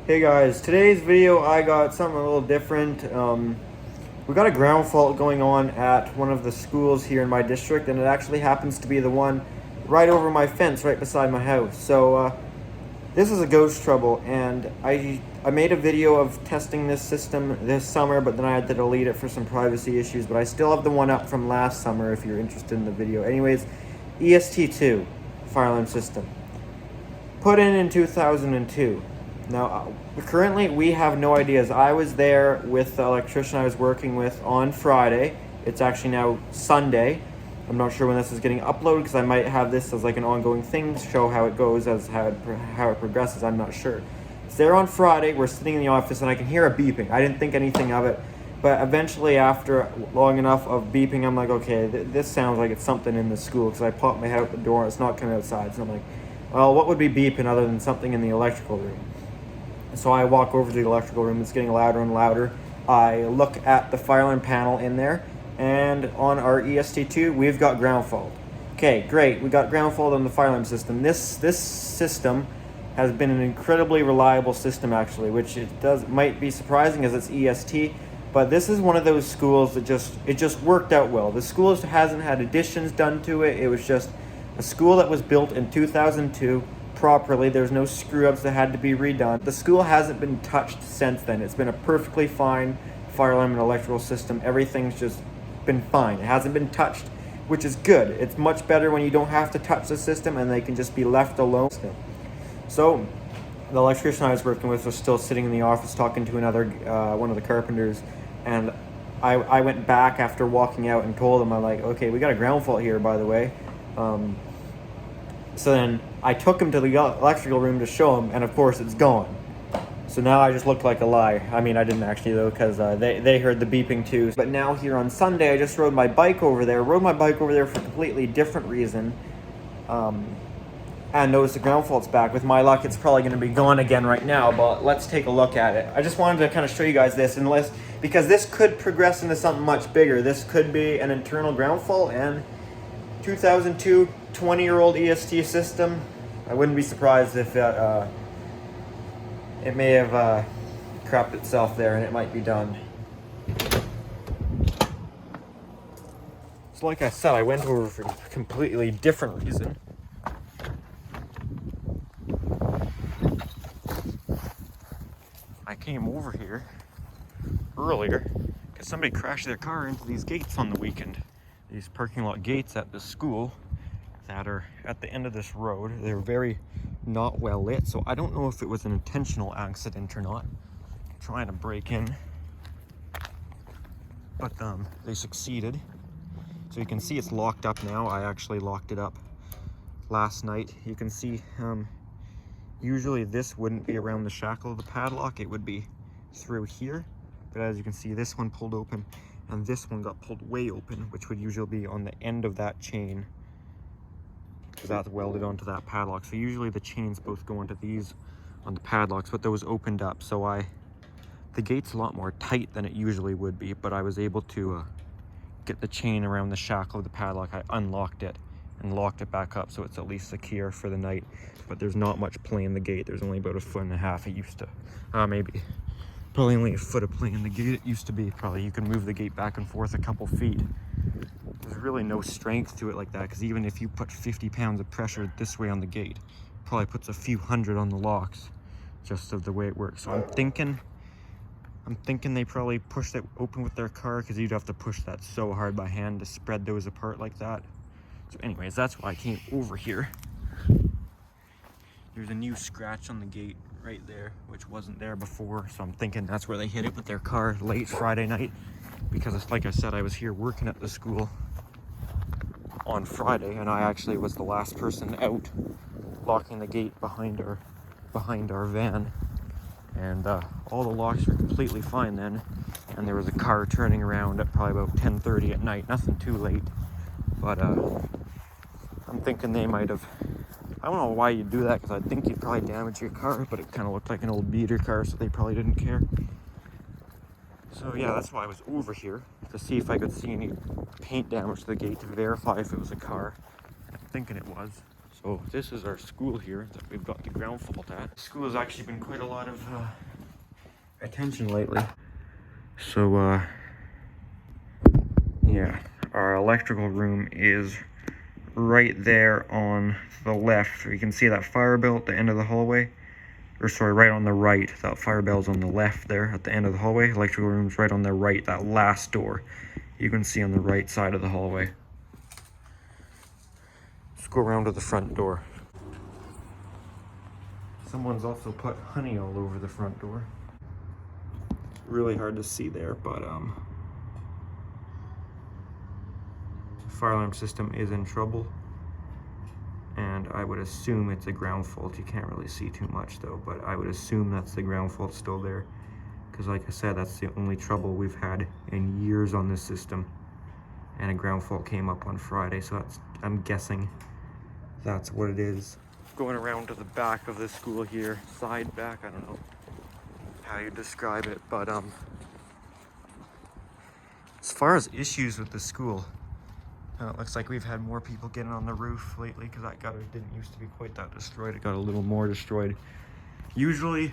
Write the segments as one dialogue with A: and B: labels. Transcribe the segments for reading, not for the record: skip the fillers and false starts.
A: Hey guys, today's video I got something a little different. We got a ground fault going on at one of the schools here in my district, and it actually happens to be the one right over my fence right beside my house. So this is a ghost trouble, and I made a video of testing this system this summer, but then I had to delete it for some privacy issues, but I still have the one up from last summer if you're interested in the video. Anyways, EST2 fire alarm system. Put in 2002. Now, currently we have no ideas. I was there with the electrician I was working with on Friday. It's actually now Sunday. I'm not sure when this is getting uploaded because I might have this as like an ongoing thing to show how it goes, as how it progresses. I'm not sure. It's there on Friday. We're sitting in the office and I can hear a beeping. I didn't think anything of it, but eventually after long enough of beeping, I'm like, okay, this sounds like it's something in the school, because I popped my head out the door and it's not coming outside. So I'm like, well, what would be beeping other than something in the electrical room? So I walk over to the electrical room. It's getting louder and louder. I look at the fire alarm panel in there, and on our EST2, we've got ground fault. Okay, great. We got ground fault on the fire alarm system. This system has been an incredibly reliable system, actually, which might be surprising as it's EST, but this is one of those schools that just worked out well. The school hasn't had additions done to it. It was just a school that was built in 2002. Properly. There's no screw-ups that had to be redone. The school hasn't been touched since then. It's been a perfectly fine fire alarm and electrical system. Everything's just been fine. It hasn't been touched, which is good. It's much better when you don't have to touch the system and they can just be left alone. So the electrician I was working with was still sitting in the office talking to another one of the carpenters, and I went back after walking out and told him, I'm like, okay, we got a ground fault here, by the way. So then I took him to the electrical room to show him, and of course it's gone. So now I just looked like a lie. I mean, I didn't actually though, because they heard the beeping too. But now here on Sunday, I just rode my bike over there. Rode my bike over there for a completely different reason. And noticed the ground fault's back. With my luck, it's probably going to be gone again right now, but let's take a look at it. I just wanted to kind of show you guys this, because this could progress into something much bigger. This could be an internal ground fault, and 2002 20-year-old EST system, I wouldn't be surprised if it may have crapped itself there, and it might be done. So like I said, I went over for a completely different reason. I came over here earlier because somebody crashed their car into these gates on the weekend. These parking lot gates at the school that are at the end of this road. They're very not well lit, so I don't know if it was an intentional accident or not, trying to break in, but they succeeded. So you can see it's locked up now. I actually locked it up last night. You can see usually this wouldn't be around the shackle of the padlock, it would be through here, but as you can see, this one pulled open and this one got pulled way open, which would usually be on the end of that chain, because that's welded onto that padlock. So usually the chains both go onto these on the padlocks, but those opened up. So the gate's a lot more tight than it usually would be, but I was able to get the chain around the shackle of the padlock. I unlocked it and locked it back up, so it's at least secure for the night. But there's not much play in the gate. There's only about 1.5 feet. It used to, probably only a foot of play in the gate. It used to be probably you can move the gate back and forth a couple feet. There's really no strength to it like that, because even if you put 50 pounds of pressure this way on the gate, it probably puts a few hundred on the locks, just of the way it works. So I'm thinking they probably pushed it open with their car, because you'd have to push that so hard by hand to spread those apart like that. So anyways, that's why I came over here. There's a new scratch on the gate right there, which wasn't there before, so I'm thinking that's where they hit it with their car late Friday night, because it's like I said, I was here working at the school on Friday, and I actually was the last person out locking the gate behind our van, and all the locks were completely fine then, and there was a car turning around at probably about 10:30 at night. Nothing too late, but I'm thinking they might have, I don't know why you'd do that, because I think you'd probably damage your car, but it kind of looked like an old beater car, so they probably didn't care. So yeah, that's why I was over here, to see if I could see any paint damage to the gate, to verify if it was a car. I'm thinking it was. So this is our school here that we've got the ground fault at. The school has actually been quite a lot of attention lately. So yeah, our electrical room is right there on the left. You can see that fire bell at the end of the hallway. Or sorry, right on the right. That fire bell's on the left there at the end of the hallway. Electrical room's right on the right, that last door. You can see on the right side of the hallway. Let's go around to the front door. Someone's also put honey all over the front door. Really hard to see there, but fire alarm system is in trouble. And I would assume it's a ground fault. You can't really see too much though, but I would assume that's the ground fault still there. Because like I said, that's the only trouble we've had in years on this system. And a ground fault came up on Friday, so I'm guessing that's what it is. Going around to the back of the school here, side back, I don't know how you describe it, but as far as issues with the school, it looks like we've had more people getting on the roof lately because that gutter didn't used to be quite that destroyed. It got a little more destroyed. Usually,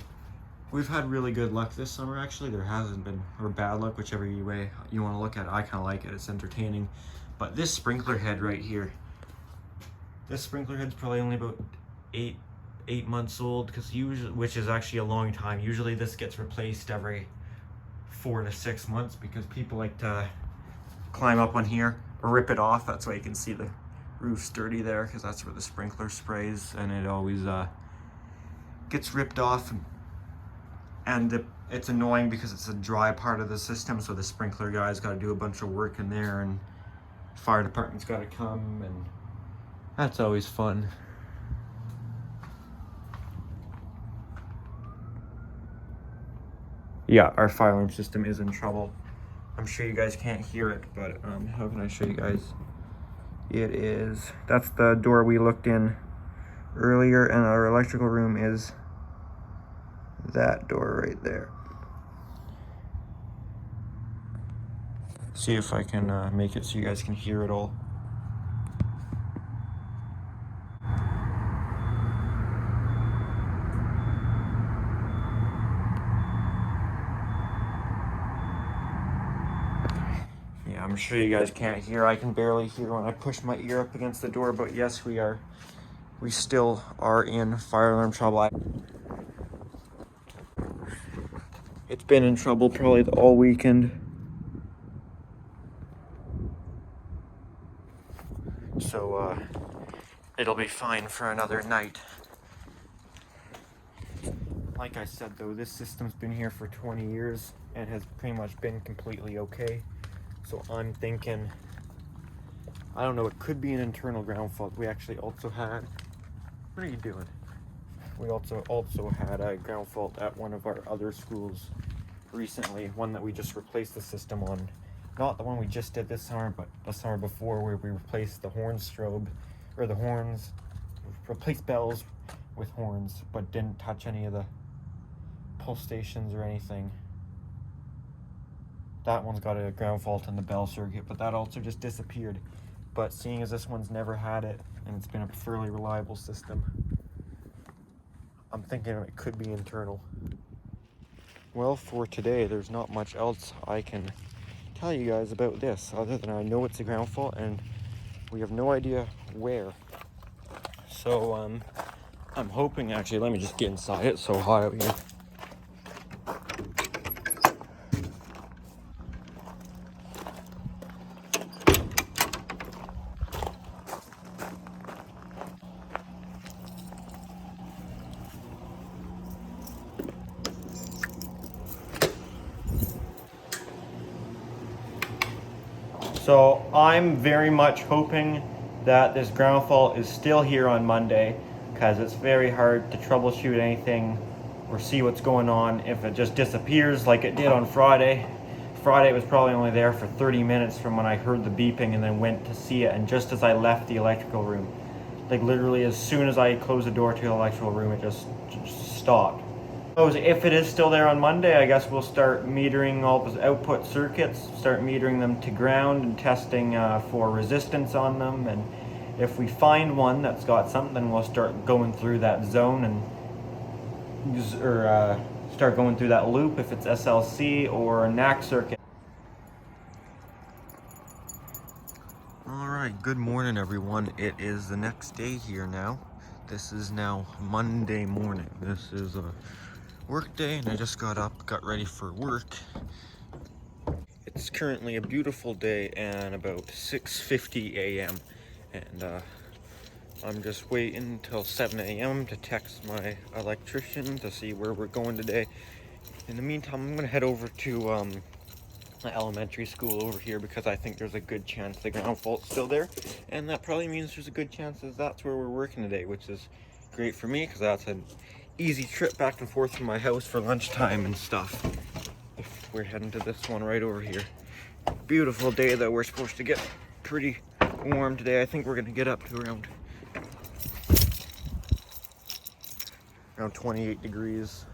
A: we've had really good luck this summer actually. There hasn't been, or bad luck, whichever way you want to look at it. I kind of like it, it's entertaining. But this sprinkler head right here, this sprinkler head's probably only about eight months old, because usually, which is actually a long time. Usually this gets replaced every 4 to 6 months because people like to climb up on here or rip it off. That's why you can see the roof sturdy there, because that's where the sprinkler sprays, and it always gets ripped off, and it's annoying because it's a dry part of the system, so the sprinkler guy's got to do a bunch of work in there, and fire department's got to come, and that's always fun. Yeah, our fire alarm system is in trouble. I'm sure you guys can't hear it, but how can I show you guys? It is, that's the door we looked in earlier, and our electrical room is that door right there. See if I can make it so you guys can hear it all. Yeah, I'm sure you guys can't hear. I can barely hear when I push my ear up against the door, but yes, we still are in fire alarm trouble. It's been in trouble probably all weekend. So it'll be fine for another night. Like I said though, this system's been here for 20 years and has pretty much been completely okay. So I'm thinking, I don't know, it could be an internal ground fault. We actually also had, what are you doing? We also had a ground fault at one of our other schools recently, one that we just replaced the system on. Not the one we just did this summer, but the summer before, where we replaced the horn strobe, or the horns, replaced bells with horns, but didn't touch any of the pulse stations or anything. That one's got a ground fault in the bell circuit, but that also just disappeared. But seeing as this one's never had it, and it's been a fairly reliable system, I'm thinking it could be internal. Well, for today, there's not much else I can tell you guys about this, other than I know it's a ground fault, and we have no idea where. So, I'm hoping, actually, let me just get inside. It's so hot out here. So I'm very much hoping that this ground fault is still here on Monday, because it's very hard to troubleshoot anything or see what's going on if it just disappears like it did on Friday. Friday it was probably only there for 30 minutes from when I heard the beeping and then went to see it, and just as I left the electrical room, like literally as soon as I closed the door to the electrical room, it just stopped. So if it is still there on Monday, I guess we'll start metering all the output circuits, start metering them to ground and testing for resistance on them, and If we find one that's got something, then we'll start going through that zone and start going through that loop if it's SLC or a NAC circuit. Alright, good morning everyone. It is the next day here now. This is now Monday morning. This is a work day and I just got up, got ready for work. It's currently a beautiful day and about 6:50 a.m. and I'm just waiting until 7 a.m. to text my electrician to see where we're going today. In the meantime, I'm gonna head over to the elementary school over here because I think there's a good chance the ground fault's still there, and that probably means there's a good chance that that's where we're working today, which is great for me because that's an easy trip back and forth from my house for lunchtime and stuff. If we're heading to this one right over here. Beautiful day though. We're supposed to get pretty warm today. I think we're gonna get up to around 28 degrees.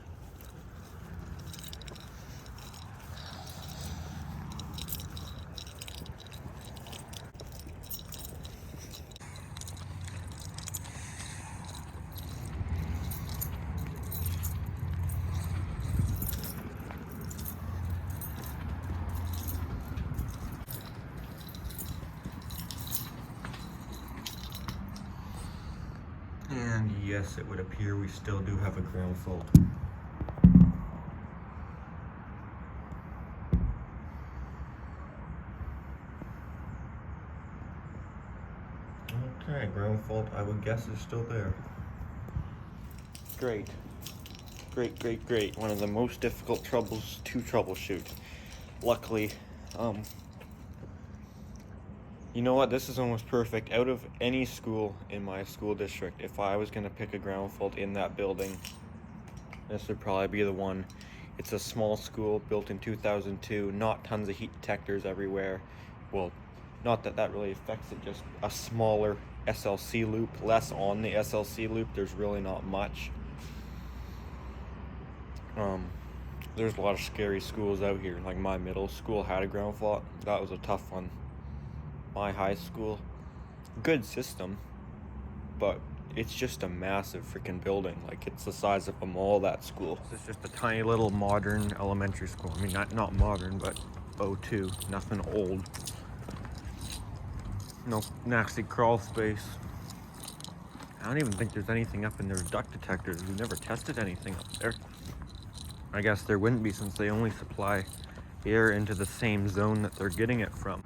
A: And yes, it would appear we still do have a ground fault. Okay, ground fault I would guess is still there. Great. Great. One of the most difficult troubles to troubleshoot. Luckily, you know what, this is almost perfect. Out of any school in my school district, if I was gonna pick a ground fault in that building, this would probably be the one. It's a small school built in 2002, not tons of heat detectors everywhere. Well, not that that really affects it, just a smaller SLC loop, less on the SLC loop. There's really not much. There's a lot of scary schools out here. Like my middle school had a ground fault. That was a tough one. My high school, good system, but it's just a massive freaking building. Like it's the size of a mall, that school. It's just a tiny little modern elementary school. I mean, not modern, but O2, nothing old. No nasty crawl space. I don't even think there's anything up in their duct detectors. We've never tested anything up there. I guess there wouldn't be since they only supply air into the same zone that they're getting it from.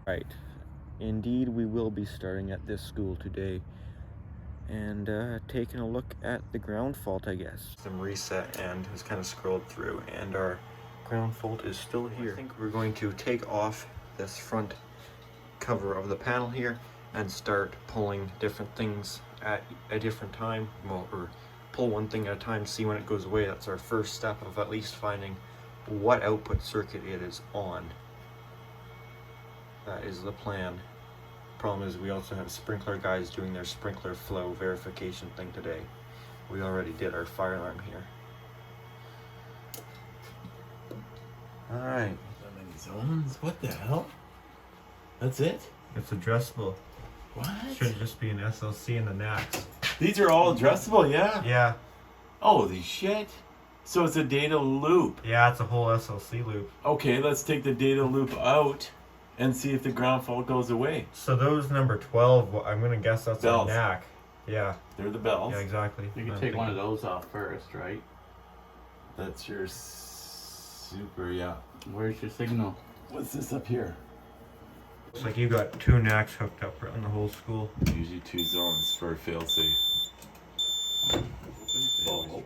A: Right, indeed we will be starting at this school today and taking a look at the ground fault, I guess. Some reset and has kind of scrolled through and our ground fault is still here. I think we're going to take off this front cover of the panel here and start pulling different things at a different time, well, or pull one thing at a time, see when it goes away. That's our first step of at least finding what output circuit it is on. That is the plan. Problem is we also have sprinkler guys doing their sprinkler flow verification thing today. We already did our fire alarm here. Alright.
B: So many zones? What the hell? That's it?
A: It's addressable.
B: What?
A: Should just be an SLC and the NACs.
B: These are all addressable, yeah?
A: Yeah.
B: Holy shit. So it's a data loop.
A: Yeah, it's a whole SLC loop.
B: Okay, let's take the data loop out and see if the ground fault goes away.
A: So those number 12, I'm gonna guess that's
B: Bells.
A: a NAC. Yeah.
B: They're the bells.
A: Yeah, exactly.
C: You can take one of those off first, right?
B: That's your super, yeah.
C: Where's your signal?
B: What's this up here?
A: Looks like you got 2 NACs hooked up around the whole school.
B: Usually 2 zones for failsafe. Oh,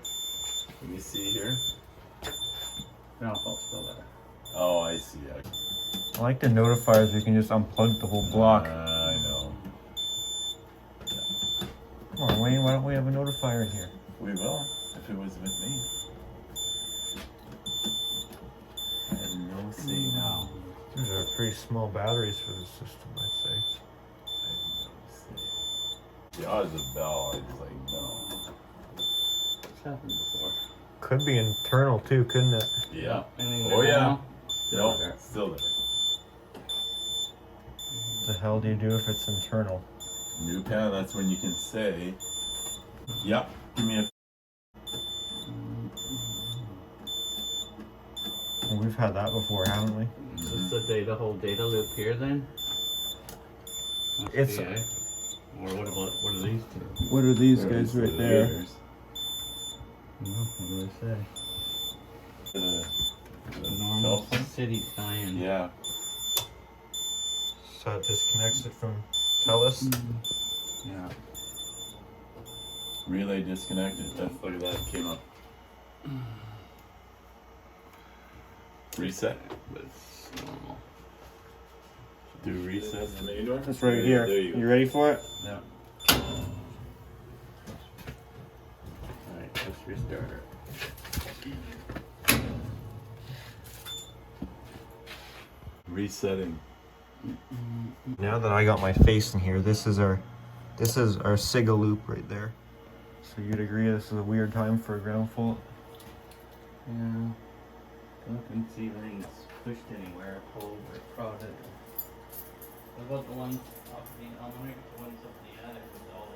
B: let me see here.
C: No, fault's still there.
B: Oh, I see.
A: I like the notifiers, you can just unplug the whole block.
B: I know.
A: Come on, Wayne, why don't we have a notifier in here?
B: We will, if it was with me. And no say now.
A: These are pretty small batteries for this system, I'd say.
B: The odds of bell, I was like, no.
C: It's happened before.
A: Could be internal too, couldn't it?
B: Yeah.
C: Anything
B: Oh,
C: there
B: yeah.
C: now?
B: No,
C: there.
B: still there.
A: What the hell do you do if it's internal?
B: New panel, that's when you can say, yep, give me a.
A: Well, we've had that before, haven't we?
C: Is this the whole data loop here then? Must
A: It's-
C: be, eh? Or what are these two?
A: What are these
B: There's
A: guys right
B: the
A: there?
B: leaders.
C: No, what do they say?
B: The
C: Normal
B: Nelson?
C: city tie-in.
B: Yeah.
A: So it disconnects it from TELUS.
C: Yeah.
B: Relay disconnected. That's, look at that, it came up. Reset.
C: But it's normal.
B: Do reset the main door.
A: It's right here.
B: There you go.
A: You ready for it?
C: Yeah. Alright, let's restart it.
B: Resetting.
A: Now that I got my face in here, this is our SIGA loop right there. So you'd agree this is a weird time for a ground fault?
C: Yeah. Look and see if anything's pushed anywhere, pulled or prodded. What about the ones up the elevator, the ones up the attic with all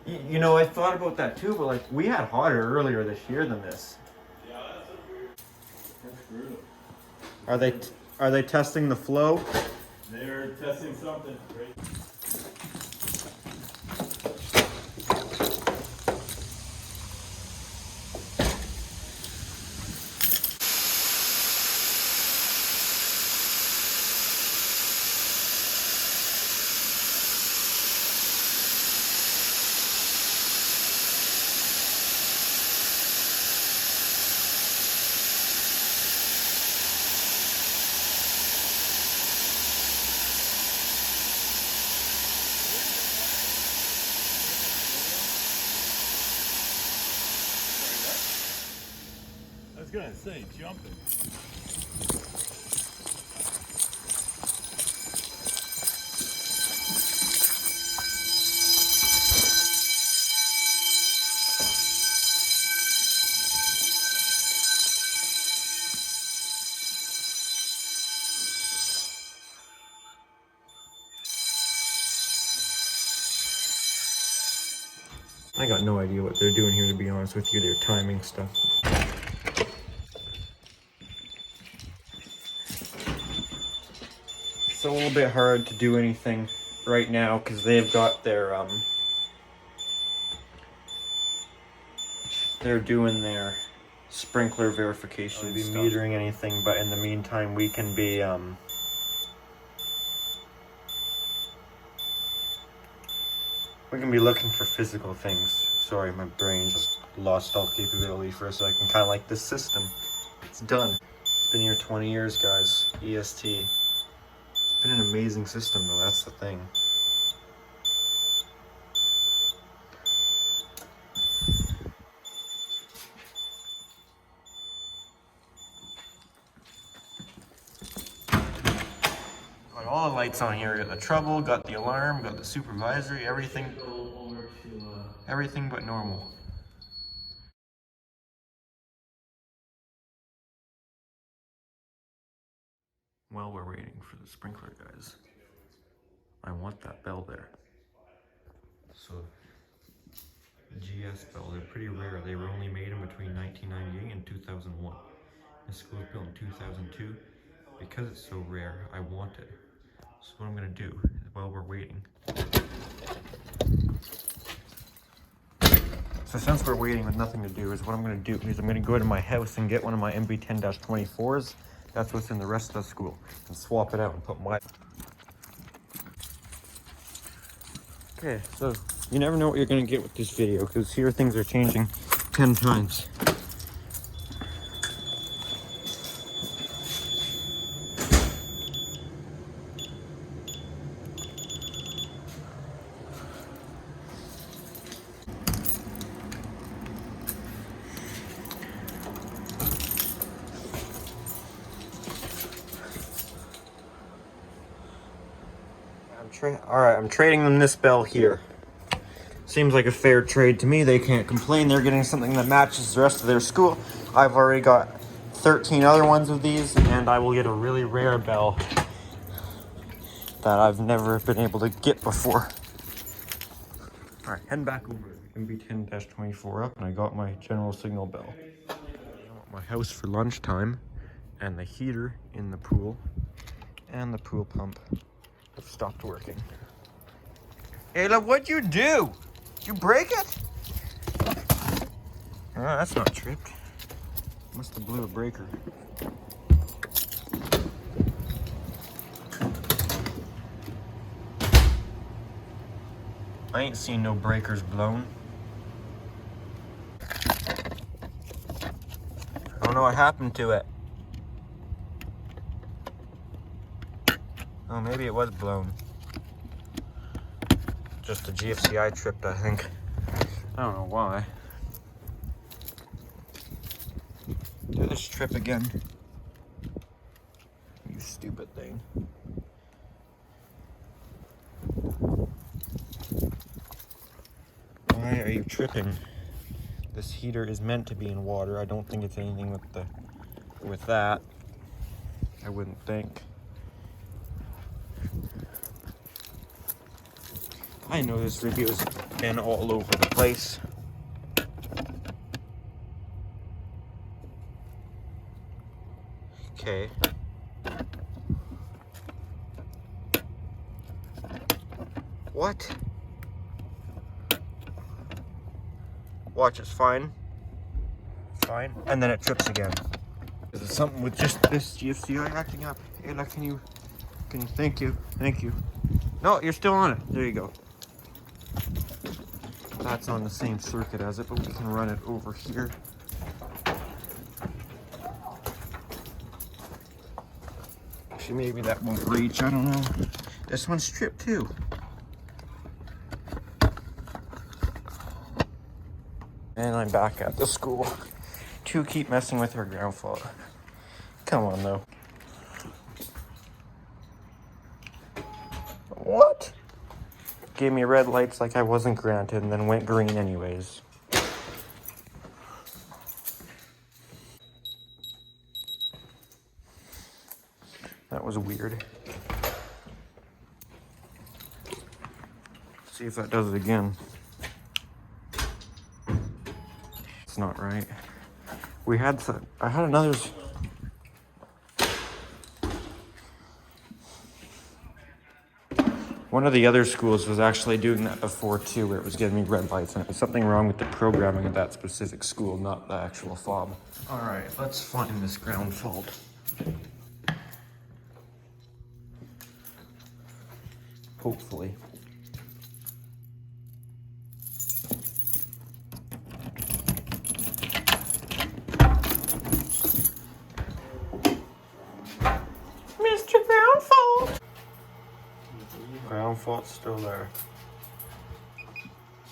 C: the heat?
A: You know, I thought about that too, but like we had hotter earlier this year than this.
B: Yeah, that's a weird. That's brutal.
A: Are they testing the flow?
B: They're testing something. Great. I was gonna say jumping.
A: I got no idea what they're doing here, to be honest with you. They're timing stuff. It's a little bit hard to do anything right now because they've got their they're doing their sprinkler verification, be metering anything, but in the meantime we can be looking for physical things. Sorry, my brain just lost all capability for a second. Kind of like this system. It's done. It's been here 20 years, guys. EST. It's been an amazing system, though. That's the thing. Got all the lights on here. Got the trouble, got the alarm, got the supervisory, everything.
C: Go over to
A: Everything but normal. While we're waiting for the sprinkler guys, I want that bell there. So, GS bell, they're pretty rare. They were only made in between 1998 and 2001. This school was built in 2002. Because it's so rare, I want it. So what I'm gonna do, while we're waiting. So since we're waiting with nothing to do, is what I'm gonna do is I'm gonna go to my house and get one of my MB10-24s. That's what's in the rest of the school. And swap it out and put my... Okay, so you never know what you're gonna get with this video, because here things are changing 10 times. Alright, I'm trading them this bell here. Seems like a fair trade to me. They can't complain. They're getting something that matches the rest of their school. I've already got 13 other ones of these, and I will get a really rare bell that I've never been able to get before. All right, heading back over to MB10-24 up, and I got my general signal bell. I'm at my house for lunchtime, and the heater in the pool and the pool pump have stopped working. Ayla, what'd you do? Did you break it? Oh, that's not tripped. Must have blew a breaker. I ain't seen no breakers blown. I don't know what happened to it. Oh, maybe it was blown. Just the GFCI tripped, I think. I don't know why. Do this trip again. You stupid thing. Why are you tripping? This heater is meant to be in water. I don't think it's anything with that. I wouldn't think. I know this video's been all over the place. Okay. What? Watch, it's fine. Fine. And then it trips again. Is it something with just this GFCI acting up? Ayla, can you, thank you. No, you're still on it. There you go. That's on the same circuit as it, but we can run it over here. Actually, maybe that won't reach, I don't know. This one's stripped too. And I'm back at the school to keep messing with her ground fault. Come on, though. What? Gave me red lights like I wasn't granted and then went green anyways. That was weird. See if that does it again. It's not right. I had another. One of the other schools was actually doing that before too, where it was giving me red lights, and it was something wrong with the programming of that specific school, not the actual fob. All right, let's find this ground fault. Hopefully. Mr. Ground Fault! Ground fault's still there.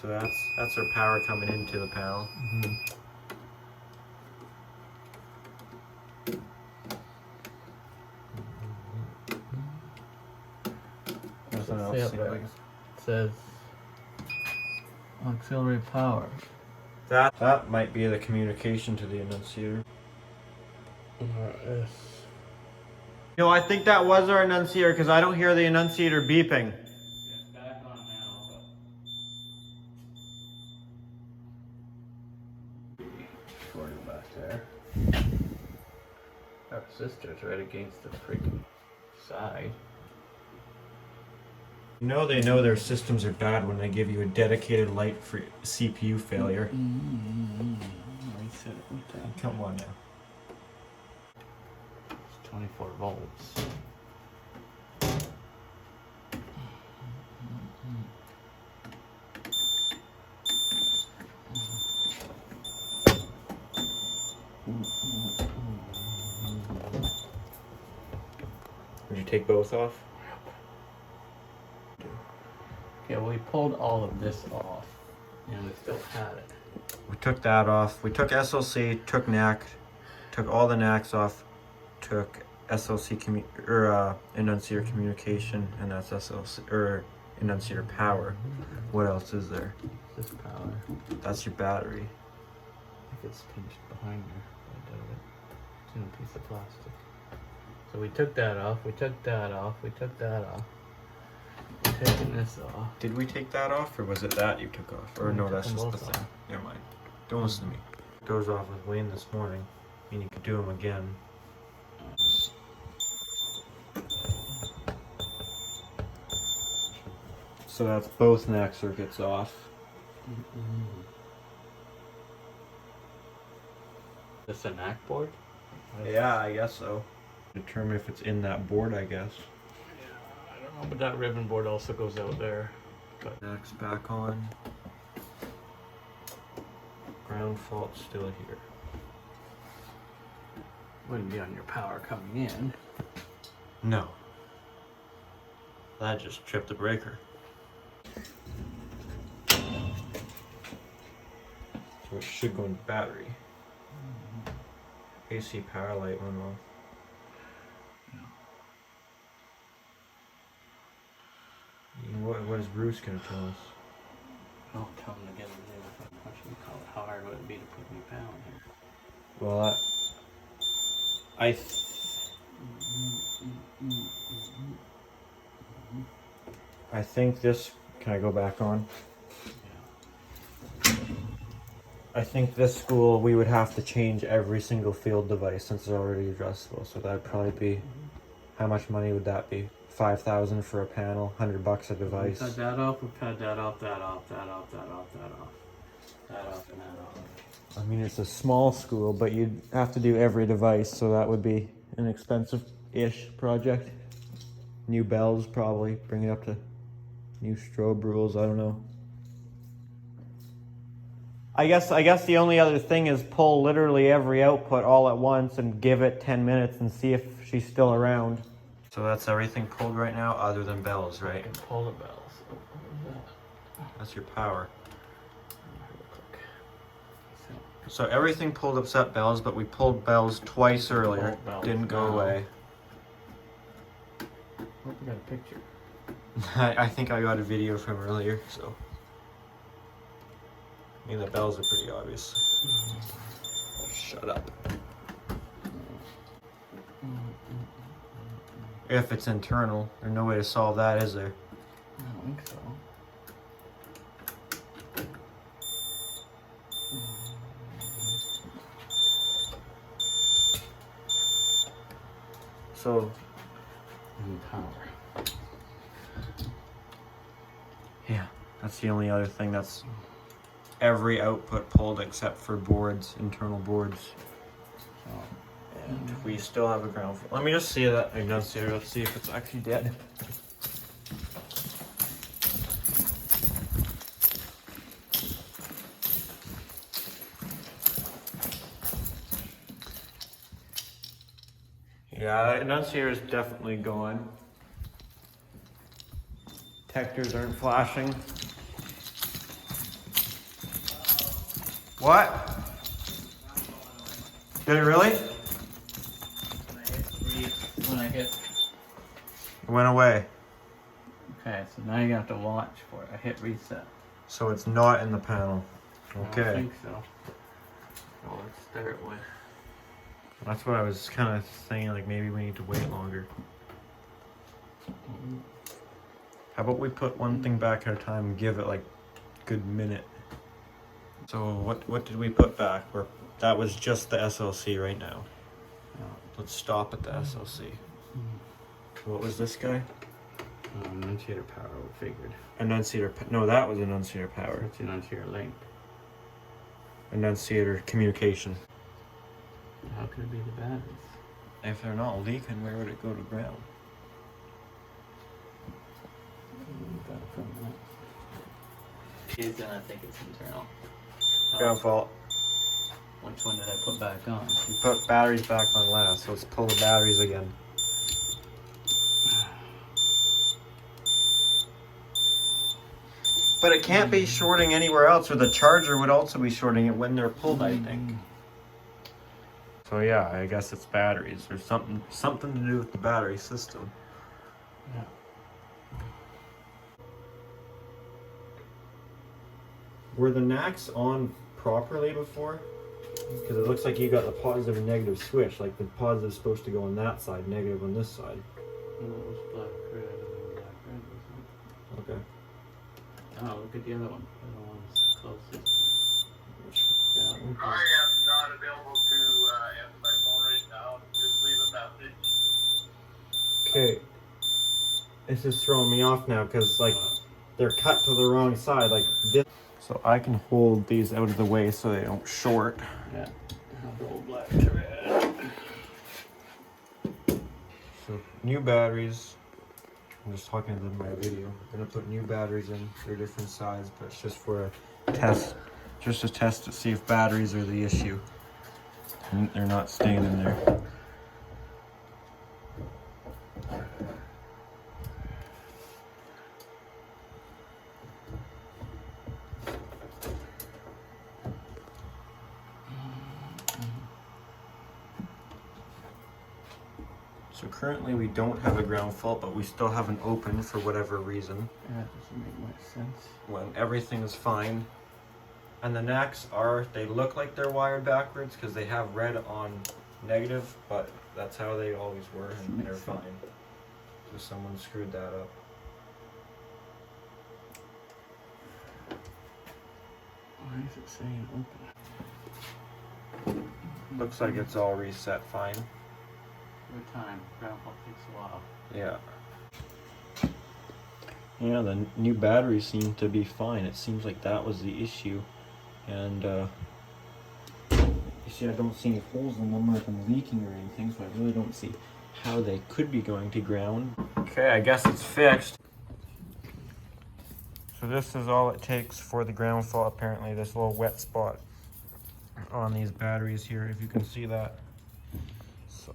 A: So that's our power coming into the panel. Nothing else.
C: It says auxiliary power.
A: That might be the communication to the enunciator.
C: Yes.
A: No, I think that was our enunciator because I don't hear the enunciator beeping.
C: It's back on now, but shorted back there. Our sister's right against the freaking side.
A: You know they know their systems are bad when they give you a dedicated light for CPU failure. Come on now.
C: It's 24 volts.
A: Did you take both off?
C: Yeah, well, we pulled all of this off, and we still had it.
A: We took that off. We took SLC, took NAC, took all the NACs off, took SLC enunciator communication, and that's SLC enunciator power. What else is there?
C: This power.
A: That's your battery.
C: I think it's pinched behind there. I doubt it. in a piece of plastic. So we took that off, we took that off, we took that off. We're taking this off.
A: Did we take that off, or was it that you took off? Or
C: We
A: no,
C: took
A: that's
C: them
A: just the
C: both
A: thing.
C: off.
A: Never mind. Don't listen to me. Those off with Wayne this morning, and you could do them again. So that's both neck circuits off.
C: This a NAC board?
A: Yeah, I guess so. Determine if it's in that board, I guess.
C: I don't know, but that ribbon board also goes out there. But
A: Neck's back on. Ground fault still here.
C: wouldn't be on your power coming in.
A: No. That just tripped the breaker. So it should go in battery. AC power light went off. What is Bruce gonna tell us?
C: I'll tell him to get a new, what should we call it? How hard would it be to put a new panel here?
A: Well, I think this. Can I go back on? I think this school we would have to change every single field device since it's already adjustable. So that'd probably be. How much money would that be? 5,000 for a panel, $100 a device.
C: We've had that off, we've had that off, that off, that off, that off, that off. That off and that off.
A: I mean, it's a small school, but you'd have to do every device, so that would be an expensive-ish project. New bells, probably, bring it up to new strobe rules, I don't know. I guess the only other thing is pull literally every output all at once and give it 10 minutes and see if she's still around. So that's everything pulled right now, other than bells, right?
C: You can pull the bells.
A: That's your power.
C: Real quick.
A: So everything pulled except bells, but we pulled bells twice earlier.
C: Pulled bells
A: Didn't go
C: now.
A: away.
C: Oh, we got a picture.
A: I think I got a video from earlier, so. I mean, the bells are pretty obvious. Shut up. If it's internal, there's no way to solve that, is there?
C: I don't think so.
A: So,
C: Power.
A: yeah, that's the only other thing that's every output pulled except for boards, internal boards. And we still have a ground fault. Let me just see that enunciator. Let's see if it's actually dead. Yeah, the enunciator is definitely gone. Detectors aren't flashing. What? Did it really?
C: When I hit.
A: It went away.
C: Okay, so now you have to watch for it. I hit reset.
A: So it's not in the panel.
C: I don't
A: Okay.
C: think so. Well, let's start with.
A: That's what I was kind of saying, like maybe we need to wait longer. How about we put one thing back at a time and give it like a good minute. So what did we put back? That was just the SLC right now. Let's stop at the SLC. What was this guy?
C: Enunciator power, we figured.
A: Enunciator. No, that was enunciator power.
C: It's enunciator link.
A: Enunciator communication.
C: How could it be the batteries?
A: If they're not leaking, where would it go to ground?
C: She's gonna think it's internal.
A: Ground fault.
C: Which one did I put back on?
A: We put batteries back on last, so let's pull the batteries again. But it can't be shorting anywhere else, or the charger would also be shorting it when they're pulled, I think. So yeah, I guess it's batteries. There's something to do with the battery system.
C: Yeah.
A: Were the NACs on properly before? Because it looks like you got the positive and negative switch. Like the positive is supposed to go on that side, negative on this side.
C: No, it was black red. It was black red, wasn't
A: Okay.
C: it? Oh, look at the other one. The other one's closest. Yeah.
D: I am not available to answer my phone right now. Just leave a message.
A: Okay. This is throwing me off now because like they're cut to the wrong side, like this. So I can hold these out of the way so they don't short.
C: Yeah. The old black to red.
A: So new batteries. I'm just talking to them in my video. I'm gonna put new batteries in. They're different size, but it's just for a test. Just a test to see if batteries are the issue. And they're not staying in there. So currently we don't have a ground fault, but we still have an open for whatever reason.
C: Yeah, it doesn't make much sense.
A: When everything is fine. And the NACs they look like they're wired backwards because they have red on negative, but that's how they always were and they're fine. So someone screwed that up.
C: Why is it saying open?
A: Looks like it's all reset fine.
C: Every time. Ground fault takes a while.
A: Yeah. Yeah, the new batteries seem to be fine. It seems like that was the issue. And you see I don't see any holes in them or them leaking or anything, so I really don't see how they could be going to ground. Okay, I guess it's fixed. So this is all it takes for the ground fault apparently, this little wet spot on these batteries here, if you can see that. So,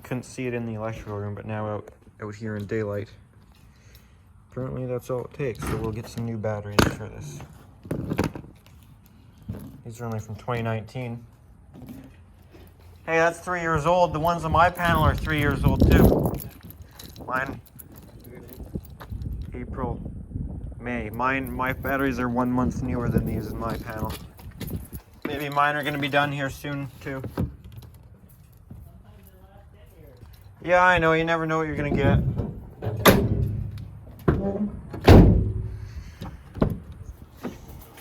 A: couldn't see it in the electrical room, but now out here in daylight. Apparently that's all it takes, so we'll get some new batteries for this. These are only from 2019. Hey, that's 3 years old. The ones on my panel are 3 years old too. Mine, April, May. My batteries are 1 month newer than these in my panel. Maybe mine are gonna be done here soon too. Yeah, I know, you never know what you're gonna get.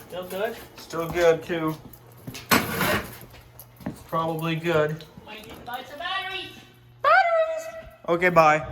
C: Still good?
A: Still good too. It's probably good.
E: Might need to buy some batteries.
A: Okay, bye.